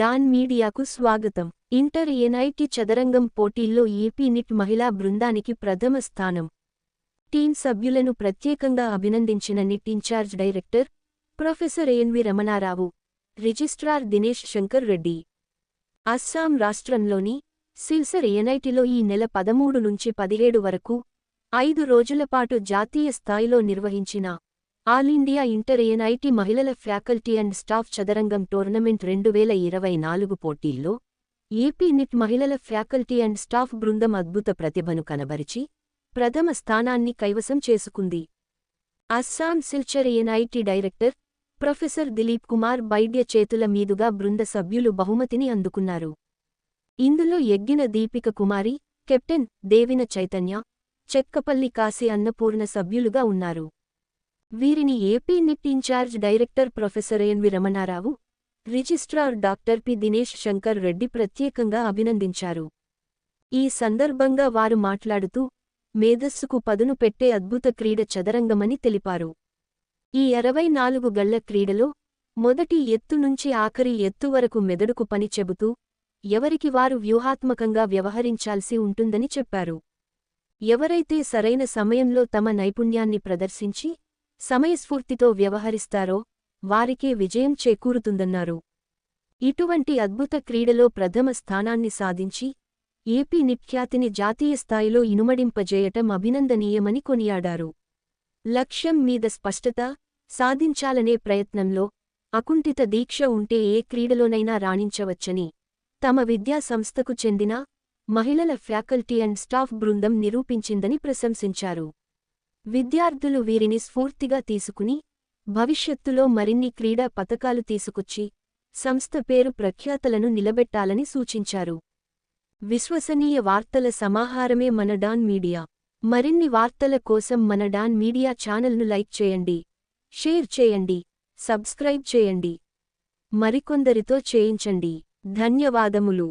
Don మీడియాకు స్వాగతం. Inter NIT చదరంగం పోటీల్లో ఏపీ నిట్ మహిళా బృందానికి ప్రథమ స్థానం. టీం సభ్యులను ప్రత్యేకంగా అభినందించిన NIT in charge director professor N V Ramanarao, registrar Dinesh Shankar Reddy. Assam రాష్ట్రంలోని సిల్సర్ ఎన్ఐటిలో ఈ నెల 13 నుంచి 17 వరకు 5 రోజులపాటు జాతీయ స్థాయిలో నిర్వహించిన ఆల్ ఇండియా ఇంటర్ ఎన్ఐటి మహిళల ఫ్యాకల్టీ అండ్ స్టాఫ్ చదరంగం టోర్నమెంట్ 2024 పోటీల్లో ఏపీ నిట్ మహిళల ఫ్యాకల్టీ అండ్ స్టాఫ్ బృందం అద్భుత ప్రతిభను కనబరిచి ప్రథమ స్థానాన్ని కైవసం చేసుకుంది. Assam Silchar NIT director professor Dilip Kumar Baidya చేతుల మీదుగా బృంద సభ్యులు బహుమతిని అందుకున్నారు. ఇందులో ఎగ్గిన దీపిక కుమారి, కెప్టెన్ దేవిన చైతన్య, చెక్కపల్లి కాశీ అన్నపూర్ణ సభ్యులుగా ఉన్నారు. వీరిని AP NIT in charge director professor N V Ramanarao, registrar doctor P Dinesh Shankar Reddy ప్రత్యేకంగా అభినందించారు. ఈ సందర్భంగా వారు మాట్లాడుతూ, మేధస్సుకు పదును పెట్టే అద్భుత క్రీడ చదరంగమని తెలిపారు. ఈ 64 గళ్ల క్రీడలో మొదటి ఎత్తు నుంచి ఆఖరి ఎత్తు వరకు మెదడుకు పని చెబుతూ ఎవరికి వారు వ్యూహాత్మకంగా వ్యవహరించాల్సి ఉంటుందని చెప్పారు. ఎవరైతే సరైన సమయంలో తమ నైపుణ్యాన్ని ప్రదర్శించి సమయస్ఫూర్తితో వ్యవహరిస్తారో వారికే విజయం చేకూరుతుందన్నారు. ఇటువంటి అద్భుత క్రీడలో ప్రథమ స్థానాన్ని సాధించి ఏపీ నిట్ ఖ్యాతిని జాతీయ స్థాయిలో ఇనుమడింపజేయటం అభినందనీయమని కొనియాడారు. లక్ష్యం మీద స్పష్టత సాధించాలనే ప్రయత్నంలో అకుంఠిత దీక్ష ఉంటే ఏ క్రీడలోనైనా రాణించవచ్చని తమ విద్యా సంస్థకు చెందిన మహిళల ఫ్యాకల్టీ అండ్ స్టాఫ్ బృందం నిరూపించిందని ప్రశంసించారు. విద్యార్థులు వీరిని స్ఫూర్తిగా తీసుకుని భవిష్యత్తులో మరిన్ని క్రీడా పతకాలు తీసుకొచ్చి సంస్థ పేరు ప్రఖ్యాతలను నిలబెట్టాలని సూచించారు. విశ్వసనీయ వార్తల సమాహారమే మన డాన్ మీడియా. మరిన్ని వార్తల కోసం మన డాన్ మీడియా ఛానల్ను లైక్ చేయండి, షేర్ చేయండి, సబ్స్క్రైబ్ చేయండి. మరికొందరితో చేయించండి. ధన్యవాదములు.